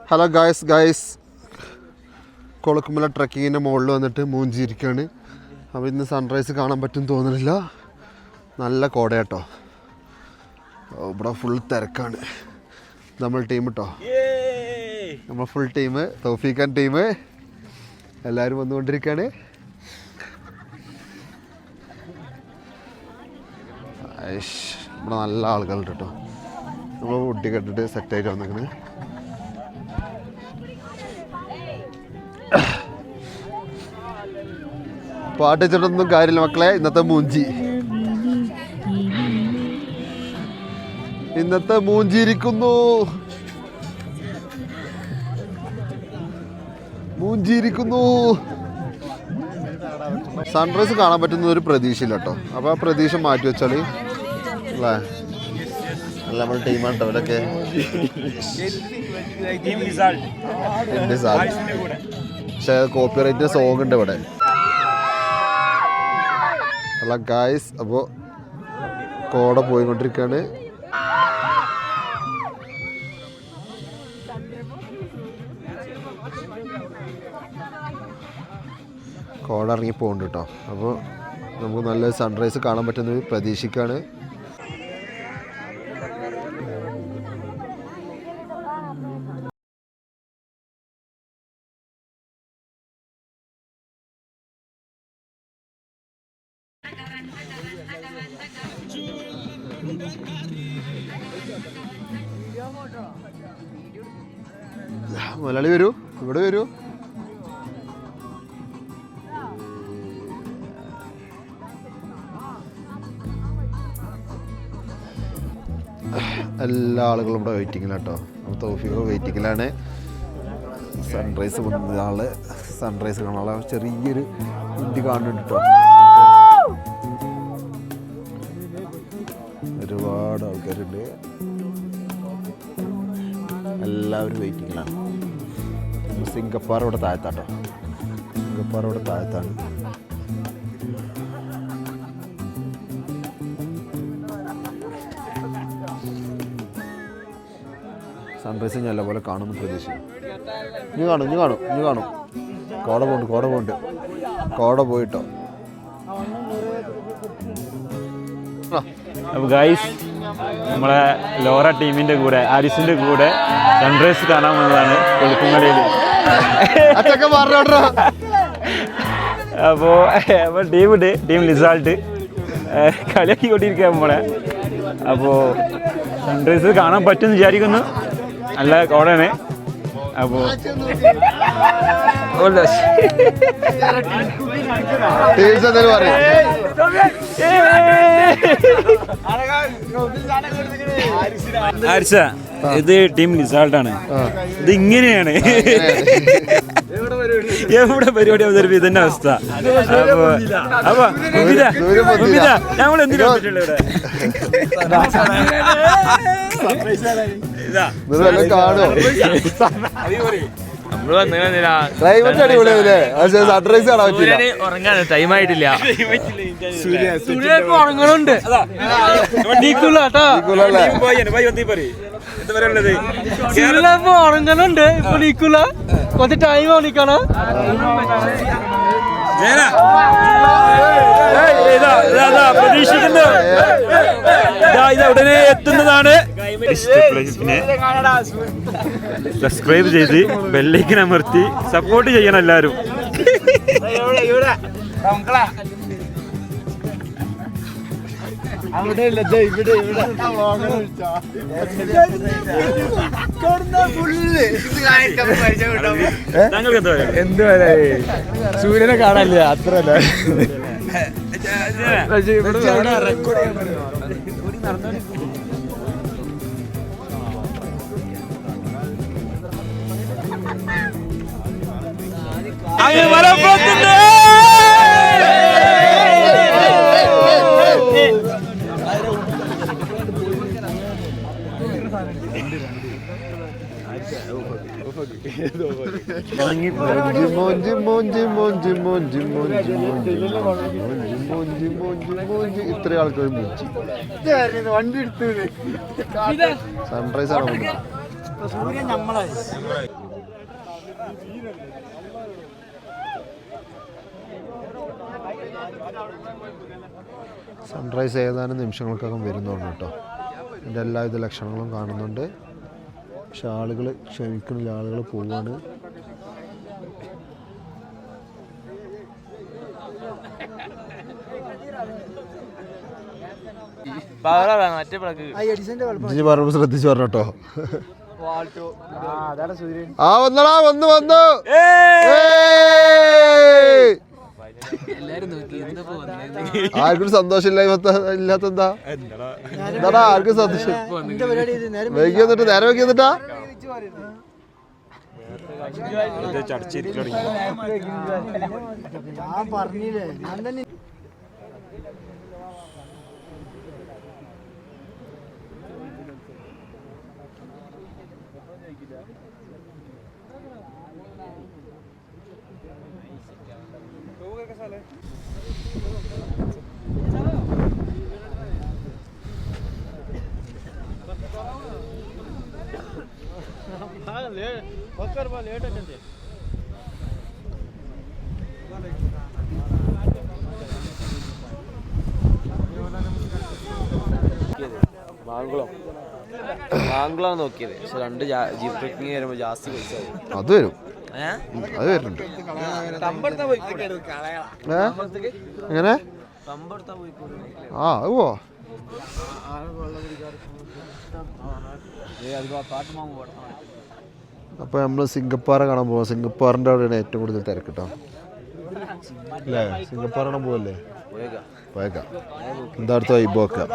Hello guys Kolukkumalai ട്രക്കിങ്ങിൻ്റെ മുകളിൽ വന്നിട്ട് മൂഞ്ചിരിക്കുകയാണ്. അപ്പോൾ ഇന്ന് സൺറൈസ് കാണാൻ പറ്റും തോന്നുന്നില്ല, നല്ല കോടയാട്ടോ. ഇവിടെ ഫുൾ തിരക്കാണ്. നമ്മൾ ടീം കേട്ടോ, നമ്മൾ ഫുൾ ടീം, തൗഫീഖാൻ ടീം എല്ലാവരും വന്നുകൊണ്ടിരിക്കുകയാണ്. ഇവിടെ നല്ല ആളുകളുണ്ട് കേട്ടോ. നമ്മൾ ഫുഡ് കെട്ടിട്ട് സെറ്റായിട്ട് വന്നിരിക്കണ്. പാട്ട് വെച്ചിട്ടൊന്നും കാര്യമില്ല മക്കളെ, ഇന്നത്തെ മൂഞ്ചിയിരിക്കുന്നു. സൺറൈസ് കാണാൻ പറ്റുന്ന ഒരു പ്രതീക്ഷയില്ല കേട്ടോ. അപ്പോൾ ആ പ്രതീക്ഷ മാറ്റി വെച്ചാൽ അല്ലേ, അല്ല നമ്മുടെ ടീമാണ് കേട്ടോ ഇവരൊക്കെ. പക്ഷേ കോപ്പിറൈറ്റ് സോങ് ഉണ്ട് ഇവിടെ. അല്ല ഗായ്സ്, അപ്പോൾ കോട പോയിക്കൊണ്ടിരിക്കുകയാണ്. കോട ഇറങ്ങി പോകുന്നുണ്ട് കേട്ടോ. അപ്പോൾ നമുക്ക് നല്ല സൺറൈസ് കാണാൻ പറ്റുന്ന പ്രതീക്ഷിക്കുകയാണ്. മലയാളി വരൂ, ഇവിടെ വരൂ. എല്ലാ ആളുകളും ഇവിടെ വെയിറ്റിങ്ങിലാണ് കേട്ടോ. നമ്മൾ തൗഫീഖ് വെയിറ്റിങ്ങിലാണ്. സൺറൈസ് വന്ന ആള് സൺറൈസ് കാണാനുള്ള ചെറിയൊരു ഇന്ത്യ കാണുന്നുണ്ട് കേട്ടോ. ഒരുപാട് ആൾക്കാരുണ്ട്, എല്ലാവരും വെയിറ്റിങ്ങിലാണ്. സിംഗപ്പാർ ഇവിടെ താഴത്താട്ടോ, സിംഗപ്പാർ ഇവിടെ താഴത്താണ്. സൺറൈസ് നല്ല പോലെ കാണുമെന്ന് പ്രതീക്ഷിക്കും. ഇനി കാണും. കോട പോയിട്ടോ. അപ്പോൾ ഗൈസ്, നമ്മളെ ലോറ ടീമിൻ്റെ കൂടെ ആരിസിൻ്റെ കൂടെ സൺറൈസ് കാണാൻ വന്നതാണ് കൊളുക്കുമലയിൽ. അപ്പോൾ ടീം ലിസാൾട്ട് കളിയാക്കിക്കൊണ്ടിരിക്കുക നമ്മളെ. അപ്പോൾ സൺറൈസ് കാണാൻ പറ്റുമെന്ന് വിചാരിക്കുന്നു. നല്ല കോടയാണ്. അപ്പോൾ ആരിസ, ഇത് ടീം ലിസാൾട്ടാണ്. ഇത് ഇങ്ങനെയാണ് എവിടെ പരിപാടി അവതരിപ്പിക്കും, ഇതന്നെ അവസ്ഥ. അപ്പൊ ഞങ്ങൾ എന്തിനാ ഇവിടെ ഉറങ്ങാൻ ടൈമായിട്ടില്ല. ഉറങ്ങണുണ്ട്, ഉറങ്ങണുണ്ട്. ഇപ്പൊ നീക്കൂല, കുറച്ച് ടൈം ഓടിക്കണം. പ്രതീക്ഷിക്കുന്നു ഉടനെ എത്തുന്നതാണ്. സബ്സ്ക്രൈബ് ചെയ്ത് ബെല്ലൈക്കൻ അമർത്തി സപ്പോർട്ട് ചെയ്യണം എല്ലാവരും. എന്ത് സൂര്യനെ കാണാനില്ല, അത്രല്ല. ഇത്ര ആൾക്കാർ മൂഞ്ചി. സൺറൈസ് ആണ്. സൺറൈസ് ഏതാനും നിമിഷങ്ങൾക്കകം വരുന്നുണ്ട് കേട്ടോ. എൻ്റെ എല്ലാവിധ ലക്ഷണങ്ങളും കാണുന്നുണ്ട്. പക്ഷെ ആളുകൾ ക്ഷമിക്കണില്ല, ആളുകൾ പോവാണ്. ഇതിന് പറയുമ്പോൾ ശ്രദ്ധിച്ചു പറഞ്ഞോ. ആ വന്നടാ, വന്നു വന്നു. ആർക്കും സന്തോഷം ഇല്ലാത്തെന്താ? എന്താടാ ആർക്കും സന്തോഷം? വൈകി വന്നിട്ട് നേരെ വൈകി വന്നിട്ടാ ബാംഗ്ലൂർ നോക്കിയത്. പക്ഷെ 2 ജീപ്പ് ട്രക്കിങ് വരുമ്പോൾ ജാസ്തി പൈസ അത് വരും, അത് വരുന്നുണ്ട്. എങ്ങനെ ആ അത് പോവാ. അപ്പോൾ നമ്മൾ സിംഗപ്പാറ കാണാൻ പോവാം. സിംഗപ്പാറിൻ്റെ അവിടെയാണ് ഏറ്റവും കൂടുതൽ തിരക്ക് കേട്ടോ. അല്ലേ, സിംഗപ്പാറ കാണാൻ പോവല്ലേ? പോയേക്കാം. എന്താ അടുത്ത വൈബൊക്കെ.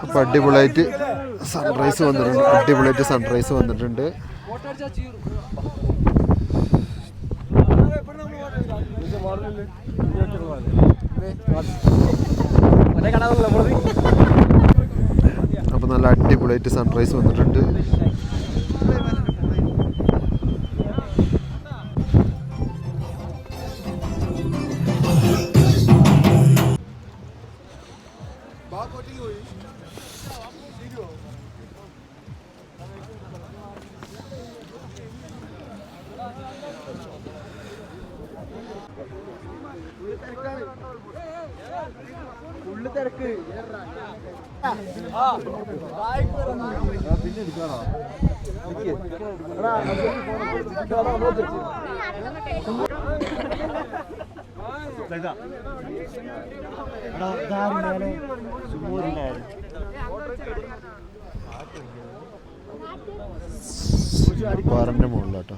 അപ്പോൾ അടിപൊളിയായിട്ട് സൺറൈസ് വന്നിട്ടുണ്ട്. അപ്പോൾ നല്ല അടിപൊളിയായിട്ട് സൺറൈസ് വന്നിട്ടുണ്ട്. പാറന്റെ മുകളിലാട്ടോ.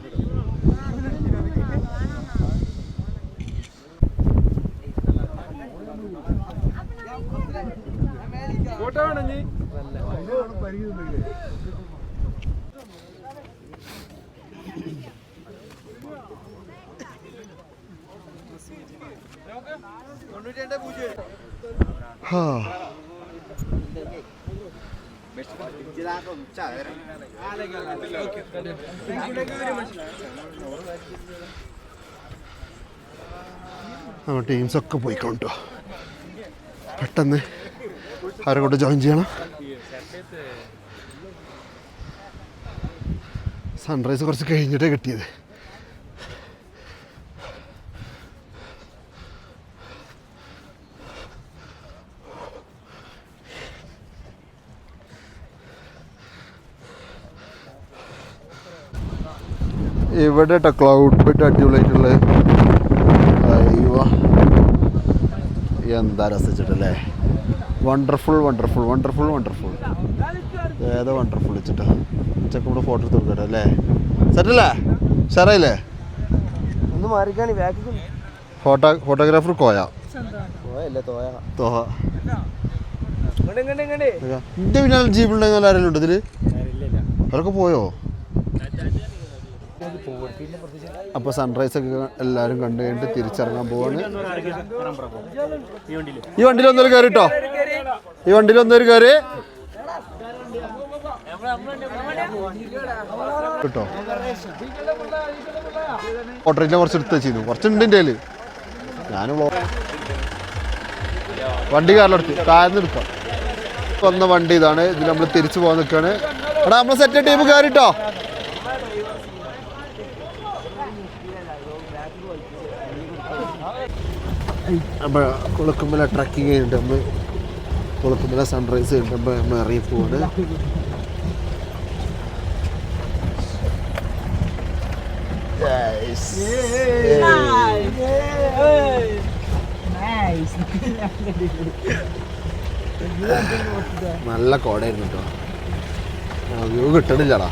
ടീംസൊക്കെ പോയിക്കൊണ്ടോ. പെട്ടെന്ന് അവരെ കൊണ്ട് ജോയിൻ ചെയ്യണം. സൺറൈസ് കുറച്ച് കഴിഞ്ഞിട്ടേ കിട്ടിയത്. ഇവിടെ കേട്ടോ ക്ലൗഡ് ബെഡ് അടിപൊളിയായിട്ടുള്ള. അയ്യോ എന്താ രസിച്ചിട്ടല്ലേ. വണ്ടർഫുൾ ഏതോ വണ്ടർഫുൾ വെച്ചിട്ടാ. ഉച്ചക്ക് ഇവിടെ ഫോട്ടോ എടുത്ത് കൊടുക്കട്ടെ അല്ലേ. സെറ്റല്ലേ, ഷറായില്ലേ? ഫോട്ടോഗ്രാഫർ കോയ തോഹ. എന്റെ പിന്നാലെ ജീപ്പുണ്ടെങ്കിൽ ആരെങ്കിലും ഉണ്ട് ഇതില്? അവരൊക്കെ പോയോ? അപ്പോൾ സൺറൈസ് ഒക്കെ എല്ലാവരും കണ്ടു കഴിഞ്ഞിട്ട് തിരിച്ചിറങ്ങാൻ പോവാണ്. ഈ വണ്ടിയിൽ ഒന്നൊരു കയറി കേട്ടോ. ഈ വണ്ടിയിൽ ഒന്നൊരു കയറി. കേട്ടോ ഓട്ടോറിലെ കുറച്ച് എടുത്ത് വെച്ചിരുന്നു കുറച്ചുണ്ട് എൻ്റെ കയ്യിൽ ഞാനും വണ്ടി കാറിലെടുത്തു കാറിന്ന് എടുക്കാം വന്ന വണ്ടി ഇതാണ് ഇതിൽ നമ്മൾ തിരിച്ചു പോകാൻ നിൽക്കുകയാണ് എടാ നമ്മൾ സെറ്റ് ടീം കയറിട്ടോ നമ്മൾ കുളക്കുമ്പല ട്രക്കിങ് ചെയ്യുന്നുണ്ട് നമ്മൾ കുളക്കുമ്പല സൺറൈസ് ചെയ്യുമ്പോൾ നമ്മൾ ഇറങ്ങി പോവാണ് നല്ല കോടയായിരുന്നു കേട്ടോ വ്യൂ കിട്ടണില്ലടാ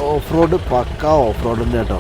ഓഫ് റോഡ് പക്കാ ഓഫ് റോഡിൻ്റെ കേട്ടോ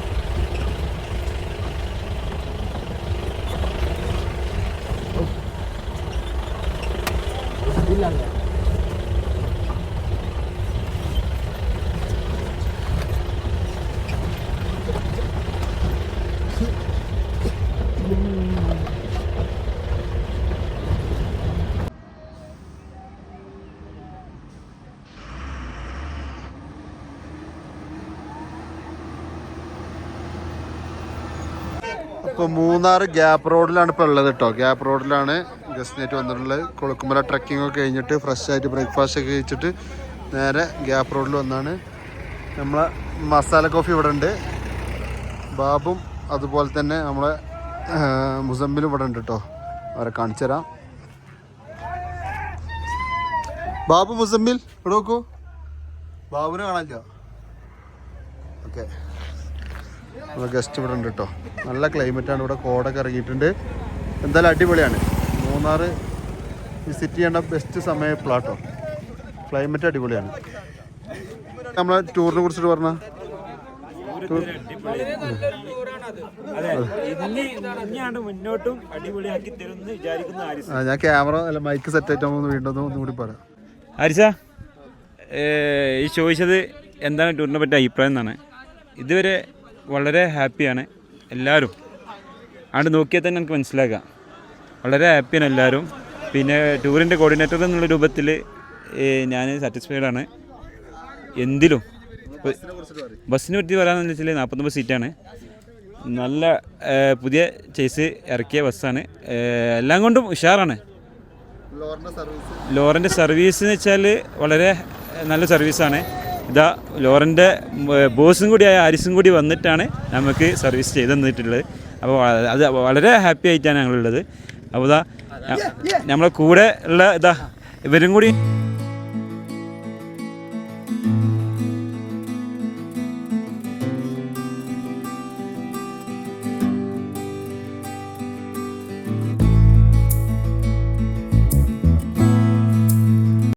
ഇപ്പോൾ മൂന്നാർ ഗ്യാപ്പ് റോഡിലാണ് ഇപ്പോൾ ഉള്ളത് കേട്ടോ ഗ്യാപ്പ് റോഡിലാണ് ഗസ്റ്റ് നൈറ്റ് വന്നിട്ടുള്ളത് കുളക്കുമല ട്രക്കിംഗ് ഒക്കെ കഴിഞ്ഞിട്ട് ഫ്രഷ് ആയിട്ട് ബ്രേക്ക്ഫാസ്റ്റ് ഒക്കെ കഴിച്ചിട്ട് നേരെ ഗ്യാപ്പ് റോഡിൽ വന്നാണ് നമ്മളെ മസാല കോഫി ഇവിടെ ഉണ്ട് ബാബും അതുപോലെ തന്നെ നമ്മളെ മുസമ്മിലും ഇവിടെ ഉണ്ട് കേട്ടോ അവരെ കാണിച്ചു തരാം ബാബു മുസമ്മിൽ ഇവിടെ നോക്കൂ ബാബുവിനെ കാണാനില്ല ഓക്കെ നമ്മുടെ ഗസ്റ്റ് ഇവിടെ ഉണ്ട് കേട്ടോ നല്ല ക്ലൈമറ്റാണ് ഇവിടെ കോടൊക്കെ ഇറങ്ങിയിട്ടുണ്ട് എന്തായാലും അടിപൊളിയാണ് മൂന്നാർ വിസിറ്റ് ചെയ്യേണ്ട ബെസ്റ്റ് സമയം ഇപ്പോഴാട്ടോ ക്ലൈമറ്റ് അടിപൊളിയാണ് നമ്മളെ ടൂറിനെ കുറിച്ചിട്ട് പറഞ്ഞ ഞാൻ ക്യാമറ അല്ല മൈക്ക് സെറ്റ് ആയിട്ട് വീണ്ടും ഒന്നുകൂടി പറയാം ആരിച്ച ഈ ചോദിച്ചത് എന്താണ് ടൂറിനെ പറ്റിയ അഭിപ്രായം എന്നാണ് ഇതുവരെ വളരെ ഹാപ്പിയാണ് എല്ലാവരും അവിടെ നോക്കിയാൽ തന്നെ എനിക്ക് മനസ്സിലാക്കാം വളരെ ഹാപ്പിയാണ് എല്ലാവരും പിന്നെ ടൂറിൻ്റെ കോർഡിനേറ്റർ എന്നുള്ള രൂപത്തിൽ ഞാൻ സാറ്റിസ്ഫൈഡാണ് എന്തിലും ബസ്സിനെ പറ്റി പറയാമെന്ന് വെച്ചാൽ 49 സീറ്റാണ് നല്ല പുതിയ ചേസ് ഇറക്കിയ ബസ്സാണ് എല്ലാം കൊണ്ടും ഉഷാറാണ് ലോറൻ്റെ സർവീസ് എന്ന് വെച്ചാൽ വളരെ നല്ല സർവീസാണ് ഇതാ ലോറൻ്റെ ബോസും കൂടിയായ ആരിസും കൂടി വന്നിട്ടാണ് നമുക്ക് സർവീസ് ചെയ്ത് തന്നിട്ടുള്ളത് അപ്പോൾ അത് വളരെ ഹാപ്പി ആയിട്ടാണ് ഞങ്ങളുള്ളത് അപ്പോൾ ഇതാ നമ്മളെ കൂടെ ഉള്ള ഇതാ ഇവരും കൂടി